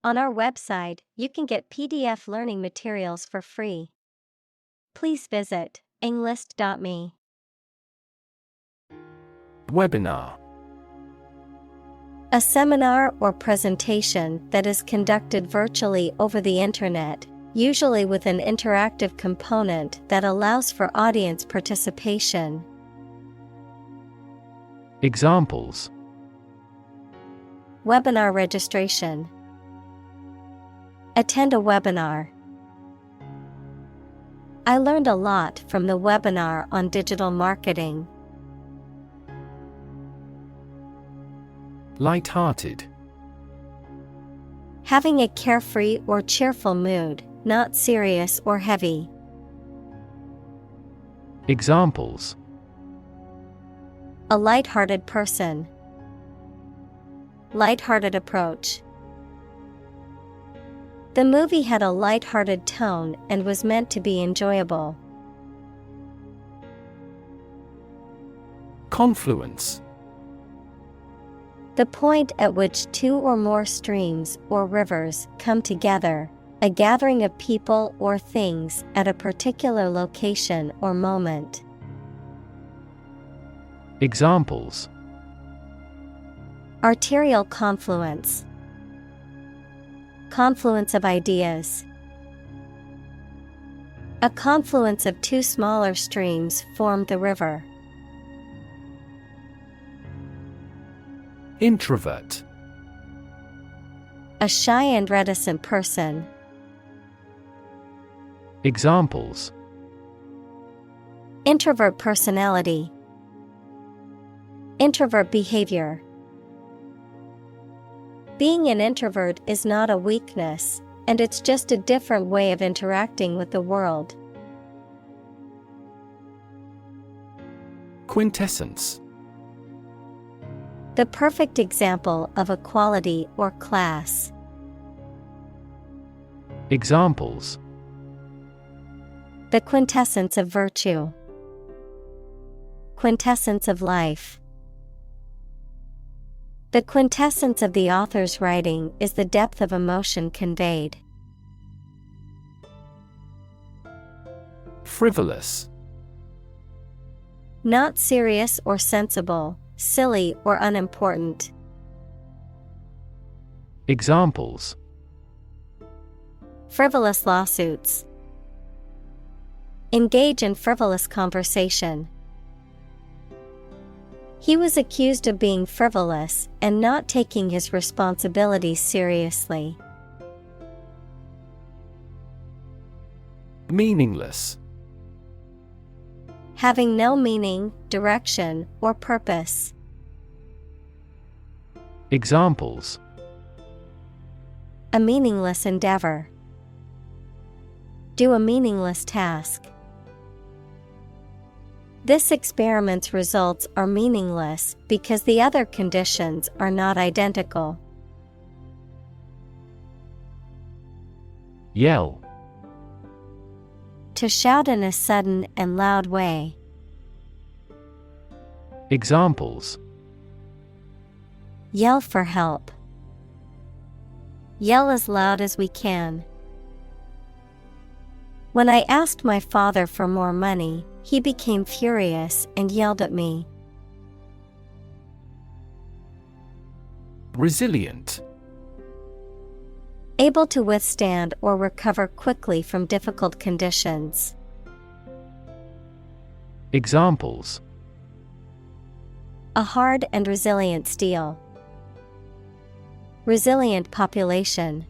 On our website, you can get PDF learning materials for free. Please visit englist.me. Webinar. A seminar or presentation that is conducted virtually over the internet, usually with an interactive component that allows for audience participation. Examples: Webinar registration. Attend a webinar. I learned a lot from the webinar on digital marketing. Light-hearted. Having a carefree or cheerful mood, not serious or heavy. Examples: A light-hearted person. Light-hearted approach. The movie had a light-hearted tone and was meant to be enjoyable. Confluence. The point at which two or more streams or rivers come together, a gathering of people or things at a particular location or moment. Examples: Arterial confluence. Confluence of ideas. A confluence of two smaller streams formed the river. Introvert. A shy and reticent person. Examples: Introvert personality. Introvert behavior. Being an introvert is not a weakness, and it's just a different way of interacting with the world. Quintessence. The perfect example of a quality or class. Examples: The quintessence of virtue. Quintessence of life. The quintessence of the author's writing is the depth of emotion conveyed. Frivolous. Not serious or sensible, silly or unimportant. Examples: Frivolous lawsuits. Engage in frivolous conversation. He was accused of being frivolous and not taking his responsibilities seriously. Meaningless. Having no meaning, direction, or purpose. Examples: A meaningless endeavor. Do a meaningless task. This experiment's results are meaningless because the other conditions are not identical. Yell. To shout in a sudden and loud way. Examples: Yell for help. Yell as loud as we can. When I asked my father for more money, he became furious and yelled at me. Resilient. Able to withstand or recover quickly from difficult conditions. Examples: A hard and resilient steel. Resilient population.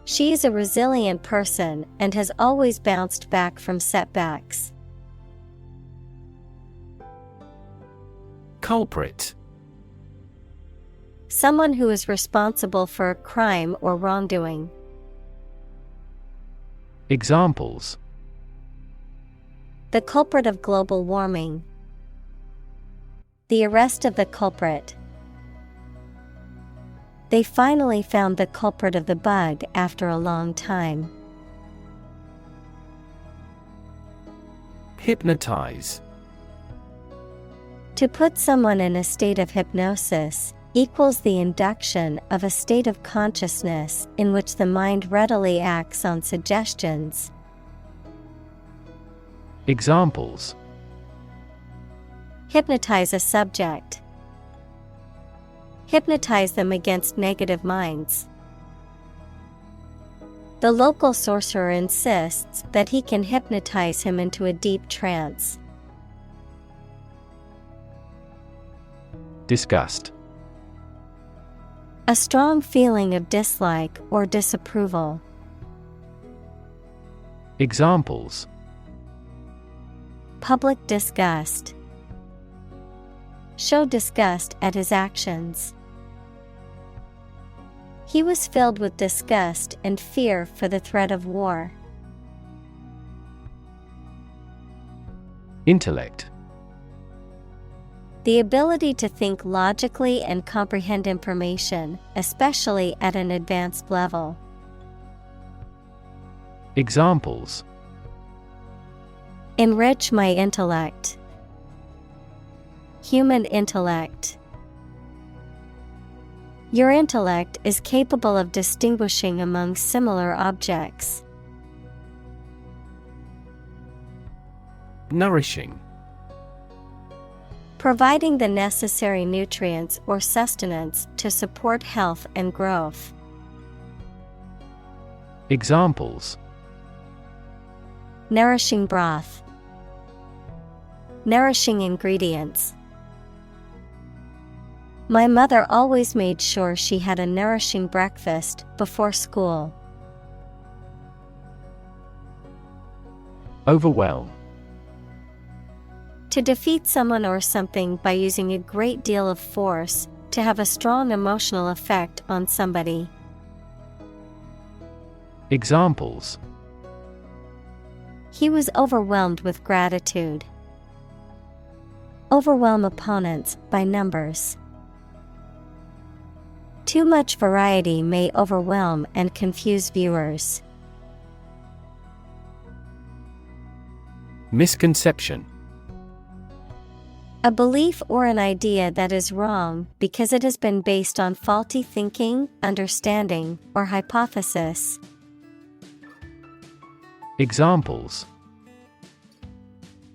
She is a resilient person and has always bounced back from setbacks. Culprit. Someone who is responsible for a crime or wrongdoing. Examples: The culprit of global warming. The arrest of the culprit. They finally found the culprit of the bug after a long time. Hypnotize. To put someone in a state of hypnosis, equals the induction of a state of consciousness in which the mind readily acts on suggestions. Examples: Hypnotize a subject. Hypnotize them against negative minds. The local sorcerer insists that he can hypnotize him into a deep trance. Disgust. A strong feeling of dislike or disapproval. Examples: Public disgust. Show disgust at his actions. He was filled with disgust and fear for the threat of war. Intellect. The ability to think logically and comprehend information, especially at an advanced level. Examples: Enrich my intellect. Human intellect. Your intellect is capable of distinguishing among similar objects. Nourishing. Providing the necessary nutrients or sustenance to support health and growth. Examples: Nourishing broth. Nourishing ingredients. My mother always made sure she had a nourishing breakfast before school. Overwhelm. To defeat someone or something by using a great deal of force, to have a strong emotional effect on somebody. Examples: He was overwhelmed with gratitude. Overwhelm opponents by numbers. Too much variety may overwhelm and confuse viewers. Misconception. A belief or an idea that is wrong because it has been based on faulty thinking, understanding, or hypothesis. Examples: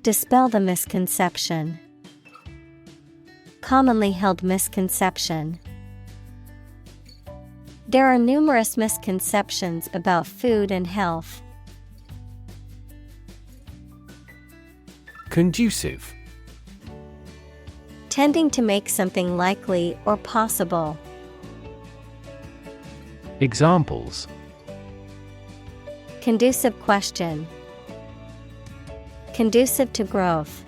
Dispel the misconception. Commonly held misconception. There are numerous misconceptions about food and health. Conducive. Tending to make something likely or possible. Examples: Conducive question. Conducive to growth.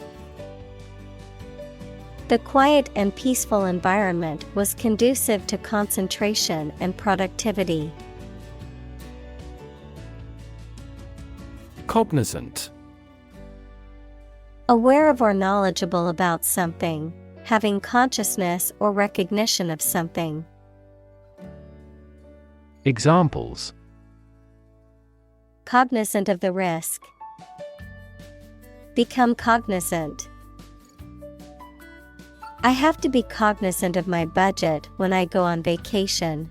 The quiet and peaceful environment was conducive to concentration and productivity. Cognizant. Aware of or knowledgeable about something, having consciousness or recognition of something. Examples: Cognizant of the risk. Become cognizant. I have to be cognizant of my budget when I go on vacation.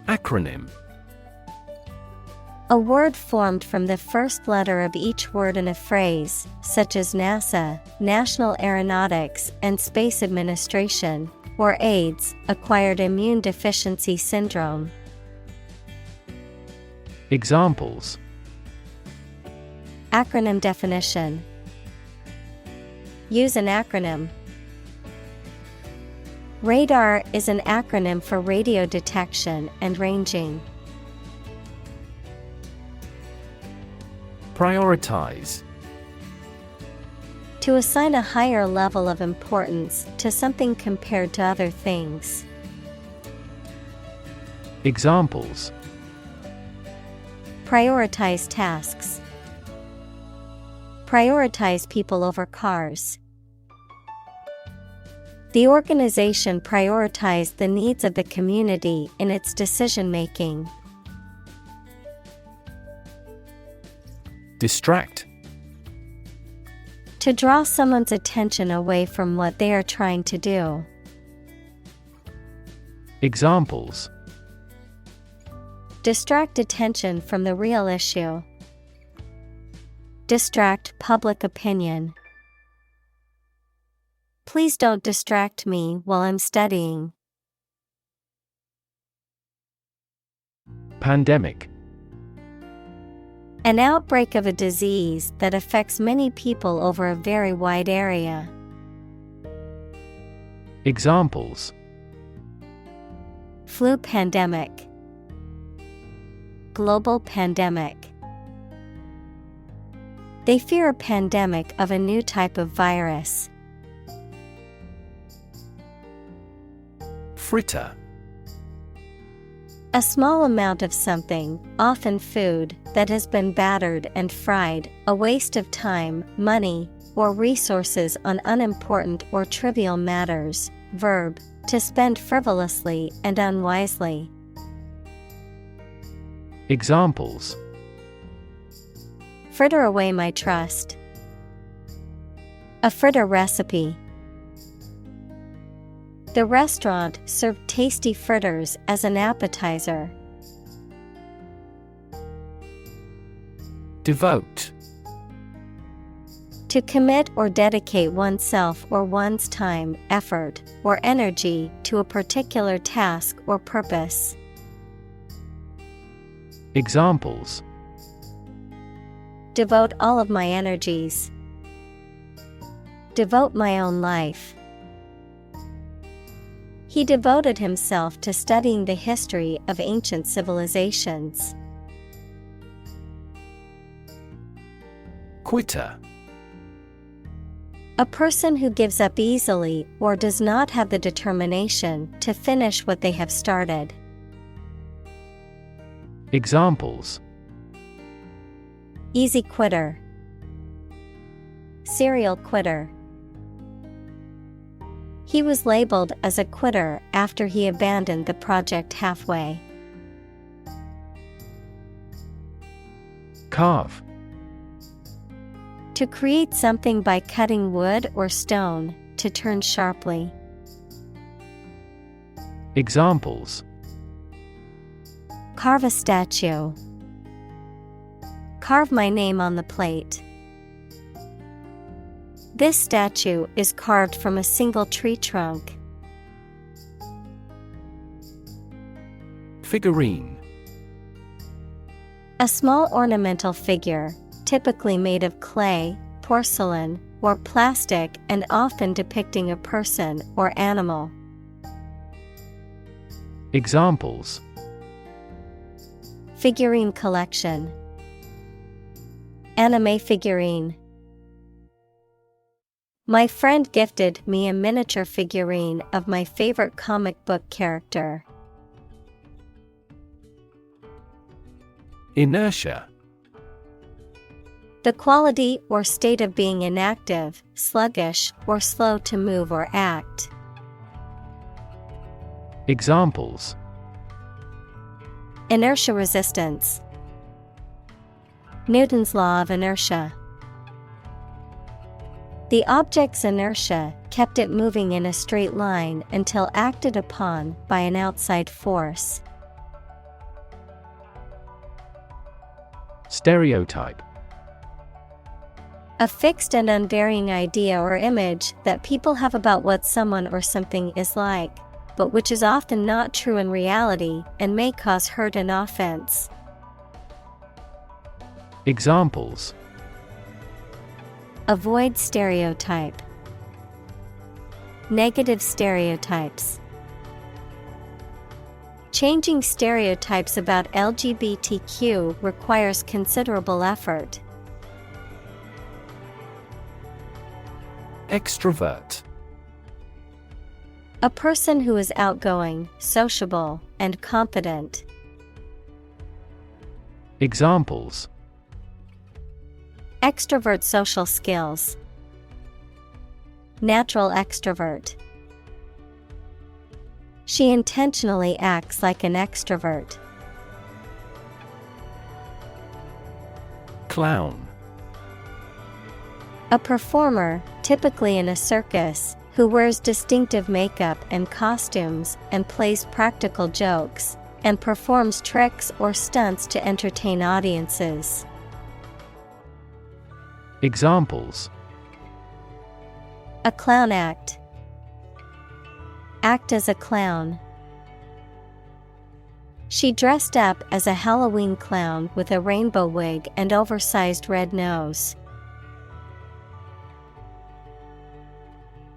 Acronym. A word formed from the first letter of each word in a phrase, such as NASA, National Aeronautics and Space Administration, or AIDS, Acquired Immune Deficiency Syndrome. Examples: Acronym definition. Use an acronym. Radar is an acronym for radio detection and ranging. Prioritize. To assign a higher level of importance to something compared to other things. Examples: Prioritize tasks. Prioritize people over cars. The organization prioritized the needs of the community in its decision-making. Distract. To draw someone's attention away from what they are trying to do. Examples: Distract attention from the real issue. Distract public opinion. Please don't distract me while I'm studying. Pandemic. An outbreak of a disease that affects many people over a very wide area. Examples: Flu pandemic. Global pandemic. They fear a pandemic of a new type of virus. Fritter. A small amount of something, often food, that has been battered and fried, a waste of time, money, or resources on unimportant or trivial matters. Verb, to spend frivolously and unwisely. Examples: Fritter away my trust. A fritter recipe. The restaurant served tasty fritters as an appetizer. Devote. To commit or dedicate oneself or one's time, effort, or energy to a particular task or purpose. Examples: Devote all of my energies. Devote my own life. He devoted himself to studying the history of ancient civilizations. Quitter. A person who gives up easily or does not have the determination to finish what they have started. Examples: Easy quitter. Serial quitter. He was labeled as a quitter after he abandoned the project halfway. Carve. To create something by cutting wood or stone, to turn sharply. Examples: Carve a statue. Carve my name on the plate. This statue is carved from a single tree trunk. Figurine. A small ornamental figure, typically made of clay, porcelain, or plastic and often depicting a person or animal. Examples: Figurine collection. Anime figurine. My friend gifted me a miniature figurine of my favorite comic book character. Inertia. The quality or state of being inactive, sluggish, or slow to move or act. Examples: Inertia resistance. Newton's law of inertia. The object's inertia kept it moving in a straight line until acted upon by an outside force. Stereotype. A fixed and unvarying idea or image that people have about what someone or something is like, but which is often not true in reality and may cause hurt and offense. Examples: Avoid stereotype. Negative stereotypes. Changing stereotypes about LGBTQ requires considerable effort. Extrovert. A person who is outgoing, sociable, and confident. Examples: Extrovert social skills. Natural extrovert. She intentionally acts like an extrovert. Clown. A performer, typically in a circus, who wears distinctive makeup and costumes and plays practical jokes, and performs tricks or stunts to entertain audiences. Examples: A clown act. Act as a clown. She dressed up as a Halloween clown with a rainbow wig and oversized red nose.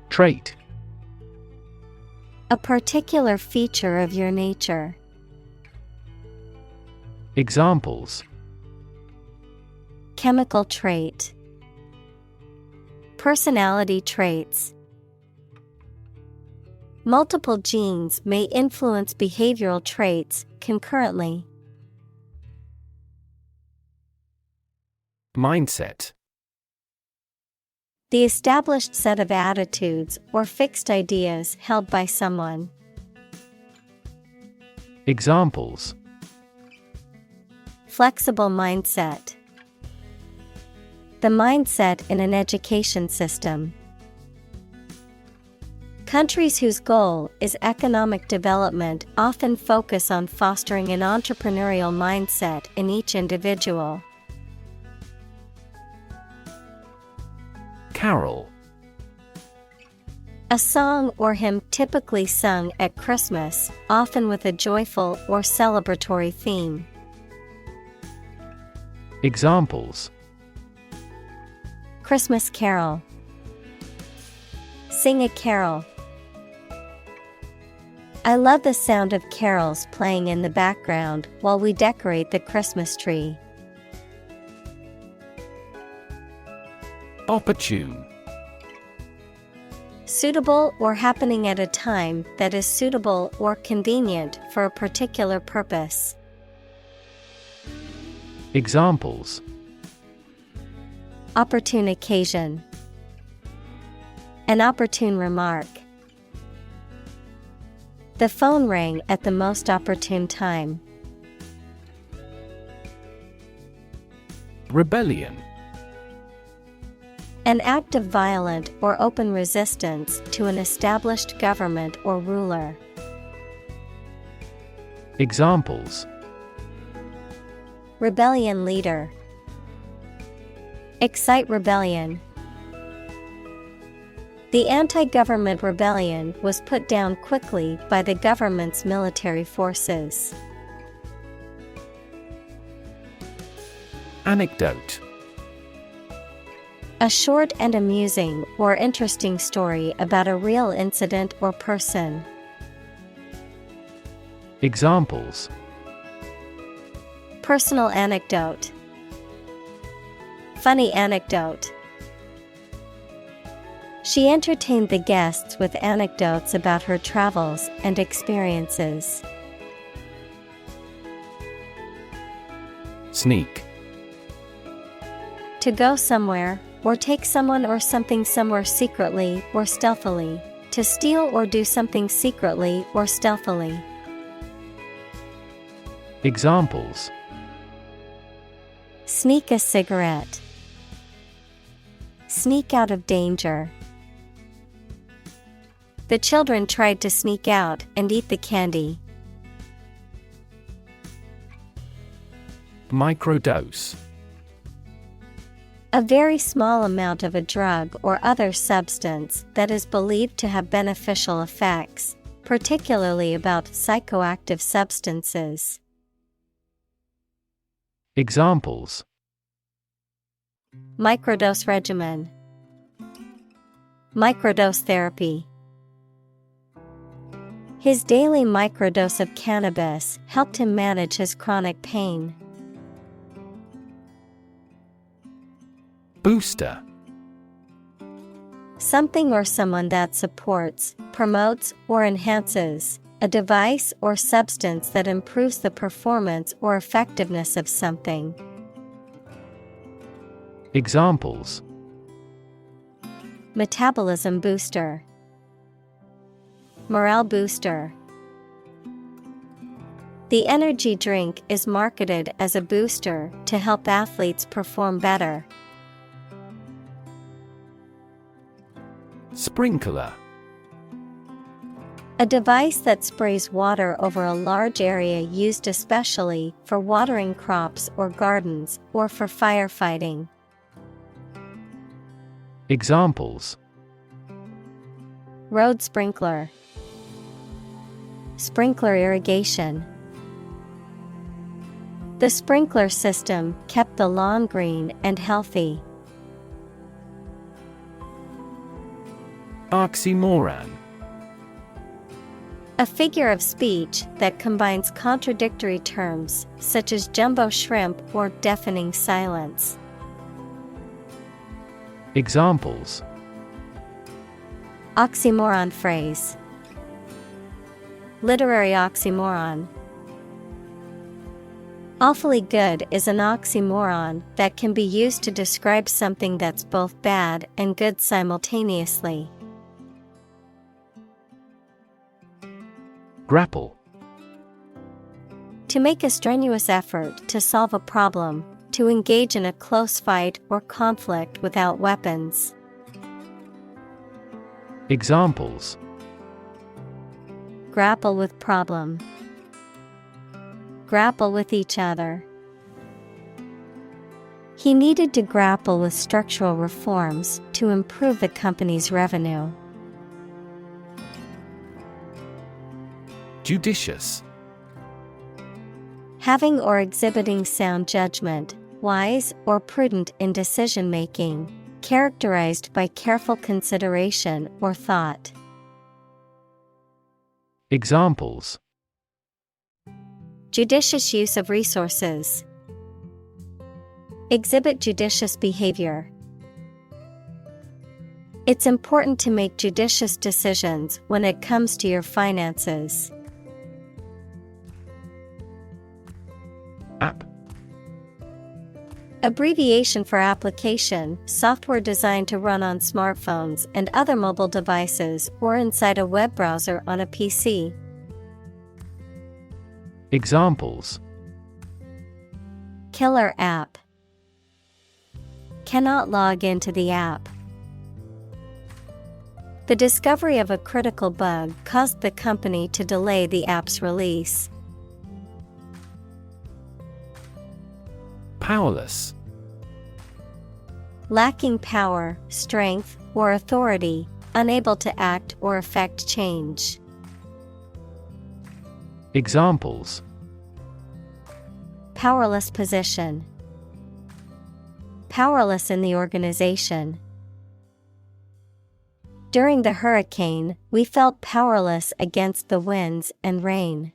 Trait. A particular feature of your nature. Examples: Chemical trait. Personality traits. Multiple genes may influence behavioral traits concurrently. Mindset. The established set of attitudes or fixed ideas held by someone. Examples: Flexible mindset. The mindset in an education system. Countries whose goal is economic development often focus on fostering an entrepreneurial mindset in each individual. Carol. A song or hymn typically sung at Christmas, often with a joyful or celebratory theme. Examples: Christmas carol. Sing a carol. I love the sound of carols playing in the background while we decorate the Christmas tree. Opportune. Suitable or happening at a time that is suitable or convenient for a particular purpose. Examples: Opportune occasion. An opportune remark. The phone rang at the most opportune time. Rebellion. An act of violent or open resistance to an established government or ruler. Examples: Rebellion leader. Excite rebellion. The anti-government rebellion was put down quickly by the government's military forces. Anecdote. A short and amusing or interesting story about a real incident or person. Examples: Personal anecdote. Funny anecdote. She entertained the guests with anecdotes about her travels and experiences. Sneak. To go somewhere, or take someone or something somewhere secretly or stealthily. To steal or do something secretly or stealthily. Examples: Sneak a cigarette. Sneak out of danger. The children tried to sneak out and eat the candy. Microdose. A very small amount of a drug or other substance that is believed to have beneficial effects, particularly about psychoactive substances. Examples: Microdose regimen. Microdose therapy. His daily microdose of cannabis helped him manage his chronic pain. Booster. Something or someone that supports, promotes, or enhances, a device or substance that improves the performance or effectiveness of something. Examples: Metabolism booster. Morale booster. The energy drink is marketed as a booster to help athletes perform better. Sprinkler. A device that sprays water over a large area used especially for watering crops or gardens or for firefighting. Examples: Road sprinkler, sprinkler irrigation. The sprinkler system kept the lawn green and healthy. Oxymoron. A figure of speech that combines contradictory terms, such as jumbo shrimp or deafening silence. Examples: Oxymoron phrase, literary oxymoron. Awfully good is an oxymoron that can be used to describe something that's both bad and good simultaneously. Grapple. To make a strenuous effort to solve a problem, to engage in a close fight or conflict without weapons. Examples: Grapple with problem. Grapple with each other. He needed to grapple with structural reforms to improve the company's revenue. Judicious. Having or exhibiting sound judgment, wise or prudent in decision-making, characterized by careful consideration or thought. Examples: Judicious use of resources. Exhibit judicious behavior. It's important to make judicious decisions when it comes to your finances. App. Abbreviation for application, software designed to run on smartphones and other mobile devices or inside a web browser on a PC. Examples: Killer app. Cannot log into the app. The discovery of a critical bug caused the company to delay the app's release. Powerless. Lacking power, strength, or authority, unable to act or effect change. Examples: Powerless position. Powerless in the organization. During the hurricane, we felt powerless against the winds and rain.